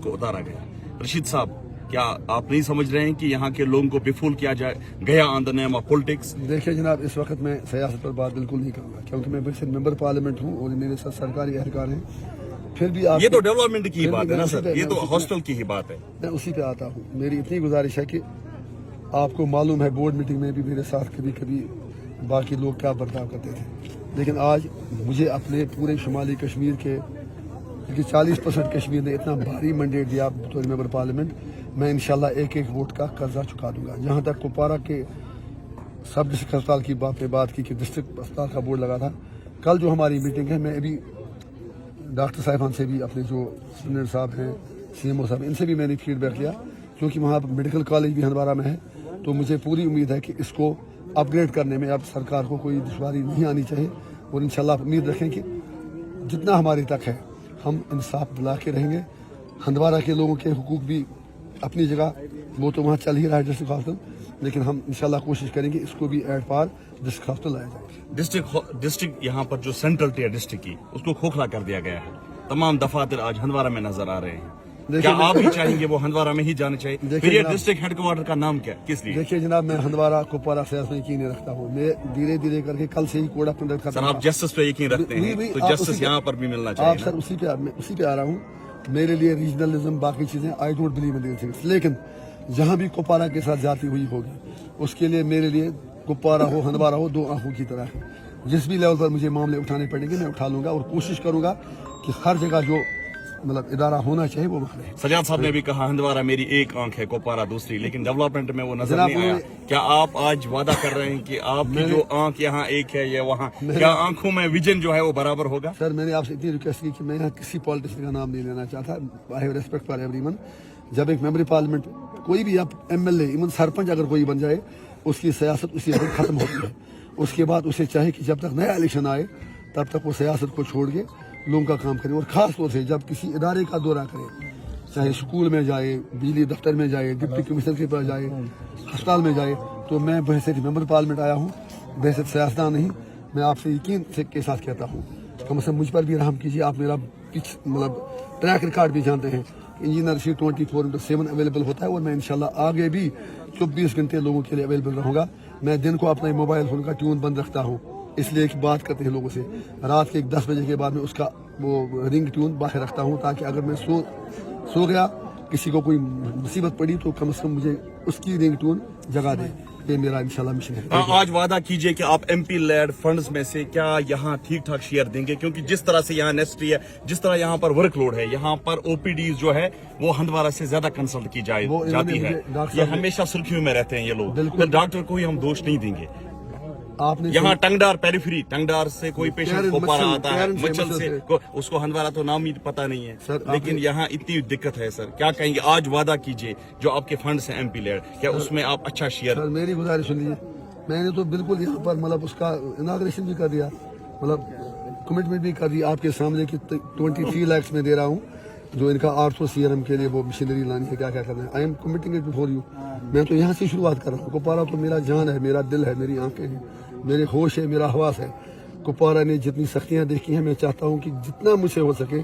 को उतारा गया। रशीद साहब, क्या आप नहीं समझ रहे हैं कि यहाँ के लोगों को बेफूल किया गया on the name of politics? देखिए जनाब, इस वक्त मैं सियासत पर बात बिल्कुल नहीं करूँगा, क्योंकि मैं वैसे मेंबर पार्लियामेंट हूँ और मेरे साथ सरकारी एहलकार हैं। फिर भी आप ये तो डेवलपमेंट की बात है ना सर, ये तो हॉस्टल की ही बात है। मैं उसी पे आता हूँ। मेरी इतनी गुजारिश है कि आपको मालूम है बोर्ड मीटिंग में भी मेरे साथ कभी कभी बाकी लोग क्या बर्ताव करते थे, लेकिन आज मुझे अपने पूरे शुमाली कश्मीर के, क्योंकि 40% कश्मीर ने इतना भारी मैंडेट दिया बतौर मेंबर पार्लियामेंट, मैं इंशाल्लाह एक एक वोट का कर्जा चुका दूंगा। जहाँ तक कुपवारा के सब डिस्ट्रिक्ट अस्पताल की बात की कि डिस्ट्रिक्ट अस्पताल का बोर्ड लगा था, कल जो हमारी मीटिंग है, मैं अभी डॉक्टर साहिबान से भी, अपने जो सुनील साहब हैं, CMO साहब, इनसे भी मैंने फीडबैक लिया, क्योंकि वहाँ मेडिकल कॉलेज भी हंदवारा में है। तो मुझे पूरी उम्मीद है कि इसको अपग्रेड करने में अब सरकार को कोई दुश्वारी नहीं आनी चाहिए, और इंशाल्लाह उम्मीद रखें कि जितना हमारी तक है हम इंसाफ दिला के रहेंगे। हंदवारा के लोगों के हुकूक भी अपनी जगह, वो तो वहाँ चल ही रहा है डिस्ट्रिक्ट हॉस्पिटल, लेकिन हम इंशाल्लाह कोशिश करेंगे इसको भी एट पार डिस्ट्रिक्ट हॉस्पिटल लाया जाए। डिस्ट्रिक्ट यहाँ पर जो सेंट्रल टियर डिस्ट्रिक्ट की, उसको खोखला कर दिया गया है। तमाम दफातर आज हंदवारा में नजर आ रहे हैं। क्या आप भी चाहेंगे वो हंदवारा में ही जाने चाहिए? फिर ये डिस्ट्रिक्ट हेडक्वार्टर का नाम क्या, किस लिए? देखिए जनाब, मैं हंदवारा कुपवारा से यकीन रखता हूँ। मैं धीरे धीरे करके कल से ही कोड ऑफ कंडक्ट सर, आप जस्टिस पे यकीन रखते हैं, तो जस्टिस यहाँ पर भी मिलना चाहिए। आप सर उसी पे आ रहा हूँ। मेरे लिए रीजनलिज्म, बाकी चीजें, I don't believe in these things, लेकिन जहाँ भी कुपवारा के साथ जाती हुई होगी, उसके लिए मेरे लिए कुपवारा हो हंदवारा हो दो आंखों की तरह है। जिस भी लेवल पर मुझे मामले उठाने पड़ेंगे मैं उठा लूंगा, और कोशिश करूंगा कि हर जगह जो मतलब इदारा होना चाहिए वो वहाँ रहे। सजाद साहब ने भी कहा हंदवारा मेरी एक आंख है, कुपवारा दूसरी, लेकिन डेवलपमेंट में वो नजर नहीं आया। क्या आप आज वादा कर रहे हैं कि आपकी जो आंख यहाँ एक है या वहाँ, क्या आंखों में विजन जो है वो बराबर होगा? सर, मैंने आपसे इतनी रिक्वेस्ट की कि मैं यहाँ किसी पॉलिटिशियन का नाम नहीं लेना चाहता। I have respect for everyone. जब एक मेंबर पार्लियामेंट, कोई भी, आप MLA, इवन सरपंच अगर कोई बन जाए, उसकी सियासत उसी वक्त खत्म होती है। उसके बाद उसे चाहे कि जब तक नया इलेक्शन आए तब तक वो सियासत को छोड़ के लोगों का काम करे, और खास तौर से जब किसी इदारे का दौरा करे, चाहे स्कूल में जाए, बिजली दफ्तर में जाए, डिप्टी कमिश्नर के पास जाए, अस्पताल में जाए, तो मैं वैसे मेंबर पार्लियामेंट आया हूँ, वैसे सियासतदान नहीं। मैं आपसे यकीन के साथ कहता हूँ, कम से कम मुझ पर भी रहम कीजिए। आप मेरा मतलब ट्रैक रिकॉर्ड भी जानते हैं। इंजीनियर रशीद 24/7 अवेलेबल होता है, और मैं इंशाल्लाह आगे भी 24 घंटे लोगों के लिए अवेलेबल रहूँगा। मैं दिन को अपना मोबाइल फोन का ट्यून बंद रखता हूँ, इसलिए कि बात करते हैं लोगों से। रात के 10 बजे के बाद में उसका वो रिंग ट्यून बाहर रखता हूँ, ताकि अगर मैं सो गया, किसी को कोई मुसीबत पड़ी, तो कम से कम मुझे उसकी रिंग ट्यून जगा दे। ये मेरा इंशाल्लाह मिशन है। आज वादा कीजिए कि आप MP लेड फंड्स में से क्या यहाँ ठीक ठाक शेयर देंगे, क्योंकि जिस तरह से यहाँ नेस्ट्री है, जिस तरह यहाँ पर वर्कलोड है, यहाँ पर OPDs जो है वो हंदवारा से ज्यादा कंसल्ट की जाती है। ये हमेशा सुर्खियों में रहते हैं ये लोग। फिर डॉक्टर को ही हम दोष नहीं देंगे। आपने यहाँ टंगडार पेरिफेरी, टंगडार से कोई पेशेंट कुपवारा आता है, मचल से उसको हंदवारा तो नाम ही पता नहीं है, लेकिन यहाँ इतनी दिक्कत है। सर, क्या कहेंगे? आज वादा कीजिए जो आपके फंड्स हैं MP लेड, क्या उसमें आप अच्छा शेयर? सर, मेरी गुजारिश सुनिए, मैंने तो बिल्कुल यहाँ पर मतलब उसका इनाग्रेशन भी कर दिया, मतलब कमिटमेंट भी कर दी आपके सामने कि 23 लाख में दे रहा हूँ, जो इनका 800 CRM के लिए वो मशीनरी लानी है, क्या क्या करना है। I am committing it before you. मैं तो यहाँ से शुरुआत कर रहा हूँ। कुपवारा तो मेरा जान है, मेरा दिल है, मेरी आंखें हैं, मेरे होश है, मेरा हवास है। कुपवारा ने जितनी सख्तियां देखी हैं, मैं चाहता हूं कि जितना मुझसे हो सके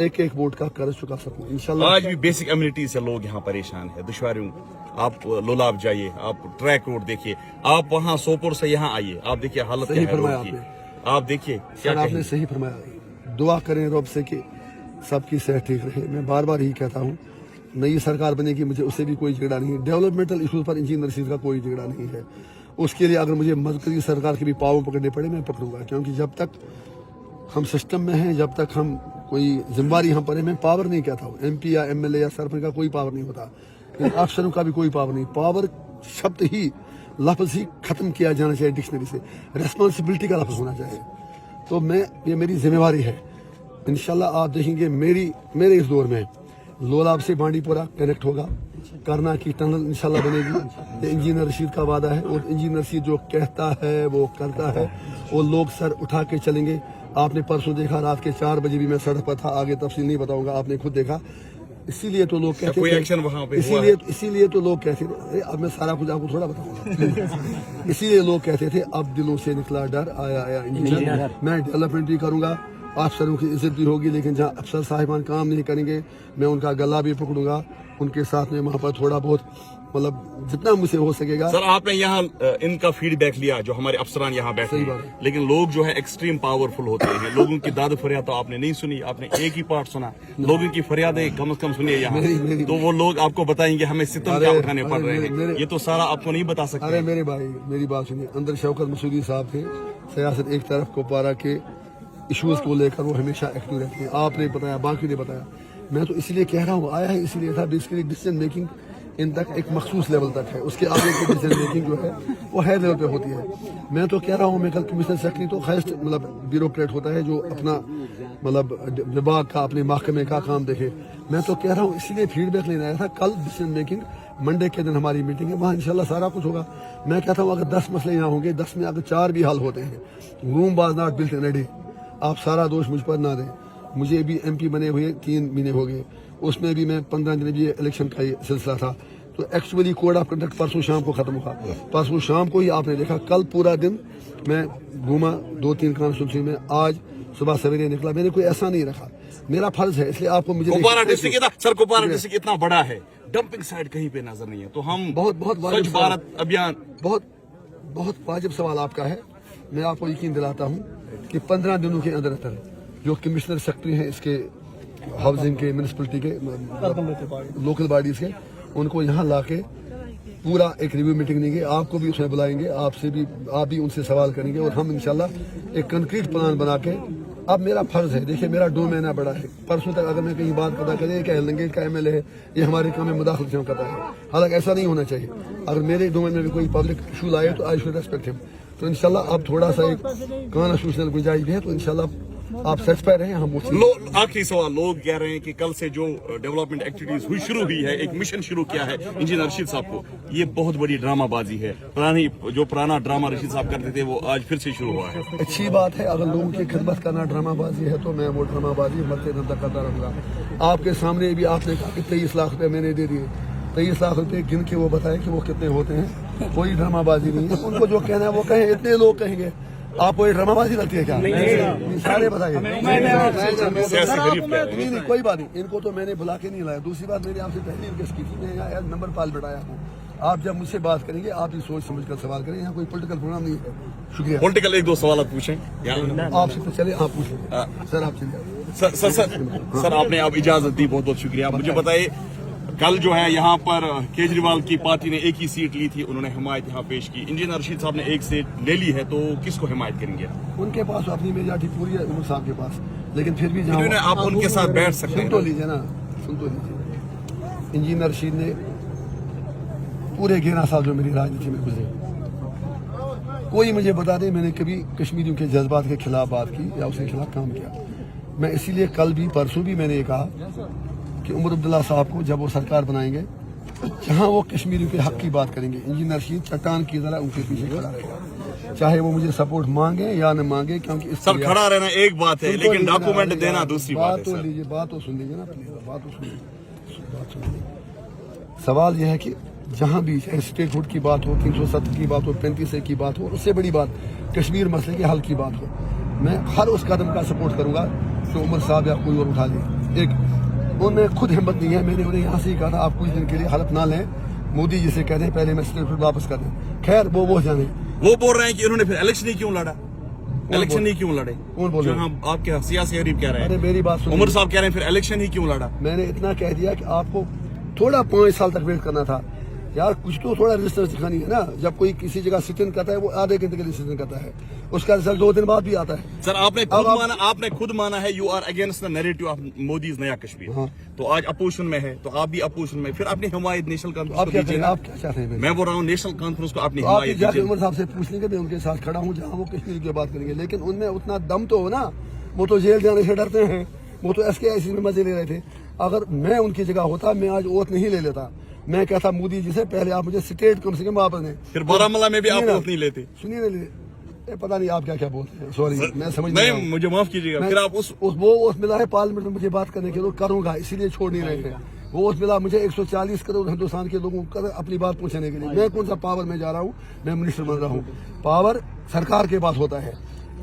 एक एक वोट का कर्ज चुका सकूं इंशाल्लाह। आज भी बेसिक एम्यूनिटी से लोग यहाँ परेशान है, दुश्वारियों। आप लोलाब जाइए, आप ट्रैक रोड देखिए, आप वहाँ सोपोर से यहाँ आइए, आप देखिए हालत क्या है रोड की। आप देखिए क्या आपने सही फरमाया। दुआ करें रब से कि सबकी सेहत ठीक रहे। मैं बार बार यही कहता हूँ, नई सरकार बनेगी, मुझे उससे भी कोई झगड़ा नहीं है। डेवलपमेंटल इशूज पर इंजीनियर रशीद का कोई झगड़ा नहीं है। उसके लिए अगर मुझे मरकजी सरकार के भी पाँव पकड़ने पड़े, मैं पकड़ूंगा, क्योंकि जब तक हम सिस्टम में हैं, जब तक हम कोई जिम्मेवारी यहाँ पर है, मैं पावर नहीं कहता हूँ। MP या MLA या सरपंच का कोई पावर नहीं होता, अफसरों का भी कोई पावर नहीं। पावर शब्द ही, लफ्ज ही खत्म किया जाना चाहिए डिक्शनरी से। रेस्पॉन्सिबिलिटी का लफ्ज होना चाहिए। तो ये मेरी जिम्मेवारी है। इंशाल्लाह आप देखेंगे मेरे इस दौर में लोलाब से बांडीपुरा कनेक्ट होगा, करना की टनल इंशाल्लाह बनेगी। ये इंजीनियर रशीद का वादा है, और इंजीनियर रशीद जो कहता है वो करता है, वो लोग सर उठा के चलेंगे। आपने परसों देखा, रात के 4 बजे भी मैं सड़क पर था, आगे तफसील नहीं बताऊंगा, आपने खुद देखा। इसीलिए तो लोग कहते थे, इसीलिए तो लोग कहते थे, अब मैं सारा कुछ आपको थोड़ा बताऊंगा। इसीलिए लोग कहते थे अब दिलों से निकला डर, आया इंजीनियर। मैं डेवलपमेंट भी करूंगा, अफसरों की इज्जत भी होगी, लेकिन जहाँ अफसर साहिबान काम नहीं करेंगे मैं उनका गला भी पकड़ूंगा, उनके साथ में वहाँ पर थोड़ा बहुत मतलब जितना मुझसे हो सकेगा। सर आपने यहाँ इनका फीडबैक लिया, जो हमारे अफसरान यहाँ बैठे सही हैं, बात है। लेकिन लोग जो है एक्सट्रीम पावरफुल होते हैं, लोगों की दाद फरियाद तो आपने नहीं सुनी, आपने एक ही पार्ट सुना, लोगों की फरियादें कम से कम सुनिए यहाँ, तो वो लोग आपको बताएंगे हमें सितम क्या उठाने पड़ रहे हैं, ये तो सारा आपको नहीं बता सकते। अरे मेरे भाई मेरी बात सुनिए, अंदर शौकत मसूदी साहब थे, सियासत एक तरफ कुपवारा के इश्यूज को लेकर वो हमेशा एक्टिव रहते हैं, आपने बताया बाकी ने बताया, मैं तो इसलिए कह रहा हूँ आया है इसलिए था, बेसिकली डिसीजन मेकिंग इन तक एक मखसूस लेवल तक है, उसके आगे की डिसीजन मेकिंग जो है वो हाई लेवल पे होती है। मैं तो कह रहा हूँ, मैं कल कमिश्नर सेक्रेटरी तो खैर मतलब ब्यूरोक्रेट होता है जो अपना मतलब विभाग का अपने महकमे का काम देखे, मैं तो कह रहा हूँ इसीलिए फीडबैक लेने आया था। कल डिसीजन मेकिंग मंडे के दिन हमारी मीटिंग है, वहाँ इंशाल्लाह सारा कुछ होगा। मैं कहता हूँ अगर 10 मसले यहाँ होंगे, 10 में अगर 4 भी हल होते हैं, room was not built in ready, आप सारा दोष मुझ पर ना दें। मुझे भी MP बने हुए 3 महीने हो गए, उसमें भी मैं 15 दिन भी इलेक्शन का ही सिलसिला था, तो एक्चुअली कोड ऑफ कंडक्ट परसों शाम को खत्म हुआ, परसों शाम को ही आपने देखा। कल पूरा दिन मैं घूमा 2-3 कॉन्स्टिट्यूंसी में, आज सुबह सवेरे निकला, मैंने कोई ऐसा नहीं रखा, मेरा फर्ज है, इसलिए आपको मुझे Kupwara district sir, Kupwara district इतना बड़ा है, डंपिंग साइट कहीं पे नजर नहीं है, तो हम बहुत स्वच्छ भारत अभियान बहुत वाजिब सवाल आपका है। मैं आपको यकीन दिलाता हूँ कि 15 दिनों के अंदर अंदर जो कमिश्नर सेक्रेटरी हैं इसके हाउसिंग के, म्यूनिसिपलिटी के, लोकल बॉडीज के, उनको यहाँ लाके पूरा एक रिव्यू मीटिंग लेंगे, आपको भी उसमें बुलाएंगे, आपसे भी आप भी उनसे सवाल करेंगे और हम इंशाल्लाह एक कंक्रीट प्लान बना के, अब मेरा फर्ज है, देखिए मेरा डोमेन है बड़ा है, परसों तक अगर मैं कहीं बात पता करें कि लंगेज का MLA है, ये हमारे काम में मुदाखलत क्यों करता है, हालांकि ऐसा नहीं होना चाहिए। अगर मेरे डोमेन में भी कोई पब्लिक इशू लाए तो आई शुड रेस्पेक्ट हिम। तो इंशाल्लाह अब थोड़ा सा एक कॉन्स्टिट्यूशनल गुंजाइश भी है, तो इंशाल्लाह आप सेटिस्फाई रहे, हम आखिरी सवाल, लोग कह रहे हैं कि कल से जो डेवलपमेंट एक्टिविटीज शुरू हुई है, एक मिशन शुरू किया है इंजीनियर रशीद साहब को, ये बहुत बड़ी ड्रामाबाजी है, पुराना ड्रामा रशीद साहब करते थे वो आज फिर से शुरू हुआ है। अच्छी बात है, अगर लोगों की खिदमत करना ड्रामाबाजी है तो मैं वो ड्रामाबाजी मरते दम तक करता रहूंगा। आपके सामने भी आपने कहा कि 23 लाख रुपए मैंने दे दिए, 23 लाख रुपए गिन के वो बताए कि वो कितने होते हैं, कोई ड्रामाबाजी नहीं है, उनको जो कहना है वो कहें, इतने लोग कहेंगे, आपको ये ड्रामाबाजी लगती है क्या? नहीं, सारे बताइए। नहीं, कोई बात नहीं, इनको तो मैंने बुला के नहीं लाया। दूसरी बात, मैंने आपसे पहले रिक्वेस्ट की थी, मैं यहाँ एज मेंबर पार्लियामेंट आया हूँ, आप जब मुझसे बात करेंगे आप ये सोच समझ कर सवाल करें, यहाँ कोई पॉलिटिकल प्रोग्राम नहीं है। शुक्रिया। पॉलिटिकल 1-2 सवाल पूछें आपसे तो चले, आप पूछें सर, आप चलिए। सर आपने आप इजाजत दी, बहुत बहुत शुक्रिया। मुझे बताइए, कल जो है यहाँ पर केजरीवाल की पार्टी ने एक ही सीट ली थी, उन्होंने हिमायत यहाँ पेश की, इंजीनियर रशीद साहब ने एक सीट ले ली है, तो किसको हिमायत करेंगे? उनके पास अपनी मेजॉरिटी पूरी है उमर साहब के पास, लेकिन फिर भी जहाँ आप उनके साथ बैठ सकते हैं। सुन तो लीजिए ना, सुन तो लीजिए। इंजीनियर रशीद ने पूरे 11 साल जो मेरी राजनीति में गुजरे, कोई मुझे बता दे मैंने कभी कश्मीरियों के जज्बात के खिलाफ बात की या उसके खिलाफ काम किया। मैं इसीलिए कल भी परसों भी मैंने ये कहा कि उमर अब्दुल्ला साहब को जब वो सरकार बनाएंगे, जहां वो कश्मीरियों के हक की बात करेंगे, इंजीनियर रशीद चट्टान की तरह उनके पीछे खड़ा रहेगा, चाहे वो मुझे सपोर्ट मांगे या न मांगे, क्योंकि सर खड़ा रहना एक बात है, लेकिन डॉक्यूमेंट देना दूसरी बात है। तो लीजिए, बात तो सुन लीजिए ना, बात तो सुनिए। सवाल यह है कि जहां भी स्टेटहुड की बात हो, 370 की बात हो, 35A की बात हो, उससे बड़ी बात कश्मीर मसले के हल की बात हो, मैं हर उस कदम का सपोर्ट करूंगा जो उमर साहब या कोई और उठा ले। एक उनमें खुद हिम्मत नहीं है, मैंने उन्हें यहाँ से ही कहा था आप कुछ दिन के लिए हलफ ना लें, मोदी जी से कह दें पहले मैं स्टेटहुड वापस कर दें। खैर वो जाने, वो बोल रहे हैं कि उन्होंने फिर इलेक्शन ही क्यों लड़ा, इलेक्शन ही क्यों लड़े? कौन बोल रहे हैं? आपके सियासी हरीफ कह रहे हैं। अरे मेरी बात सुनिए, उमर साहब कह रहे हैं फिर इलेक्शन ही क्यों लड़ा। मैंने इतना कह दिया कि आपको थोड़ा 5 साल तक वेट करना था यार, कुछ तो थोड़ा रेजिस्टेंस दिखानी है ना। जब कोई किसी जगह सिट इन करता है वो आधे घंटे के लिए सिट इन करता है, उसका रिजल्ट 2 दिन बाद भी आता है। सर आपने खुद माना है you are against the narrative of Modi's नया कश्मीर। हाँ। तो आज अपोजिशन में है, तो आप भी अपोजिशन में, फिर अपनी हिमायत नेशनल कॉन्फ्रेंस आप को क्या दीजिए करें, ना। आप क्या चाहते हैं? मैं बोल रहा हूँ नेशनल कॉन्फ्रेंस को अपनी तो आप हिमायत जाके दीजिए। उमर साहब से पूछ लेंगे, मैं उनके साथ खड़ा हूँ जहाँ वो कश्मीर की बात करेंगे, लेकिन उनमें उतना दम तो हो ना, वो तो जेल जाने से डरते हैं, वो तो SKIC में मजे ले रहे थे। अगर मैं उनकी जगह होता मैं आज ओथ नहीं ले लेता, मैं कहता मोदी जी से पहले आप मुझे स्टेट कम से कम वापस दें। फिर बारामूला में भी आप ओथ नहीं लेते। सुनिए ना, पता नहीं आप क्या क्या बोलते हैं, सॉरी मैं समझ नहीं, मुझे माफ कीजिएगा। फिर आप वो ओथ मिला है पार्लियामेंट में मुझे बात करने के लिए, करूंगा इसीलिए छोड़ नहीं रहे थे। वो ओथ मिला मुझे 140 करोड़ हिंदुस्तान के लोगों को अपनी बात पहुंचाने के लिए। मैं कौन सा पावर में जा रहा हूँ, मैं मिनिस्टर बन रहा हूँ, पावर सरकार के पास होता है।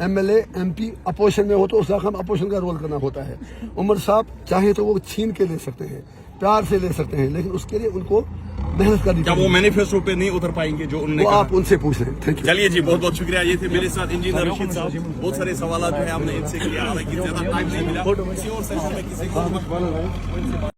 MLA MP अपोजिशन में हो तो उस हम अपोजिशन का रोल करना होता है। उमर साहब चाहे तो वो छीन के ले सकते हैं, प्यार से ले सकते हैं, लेकिन उसके लिए उनको मेहनत करनी क्या वो पड़ेगी। मैनिफेस्टो पे नहीं उतर पाएंगे जो उन्होंने वो कहा? आप उनसे पूछ लें। Thank you. चलिए जी, बहुत बहुत शुक्रिया। ये थे मेरे साथ इंजीनियर रशीद साहब। बहुत सारे सवाल जो है हमने इनसे किया, हालांकि ज्यादा टाइम नहीं मिला। किसी और सेशन में किसी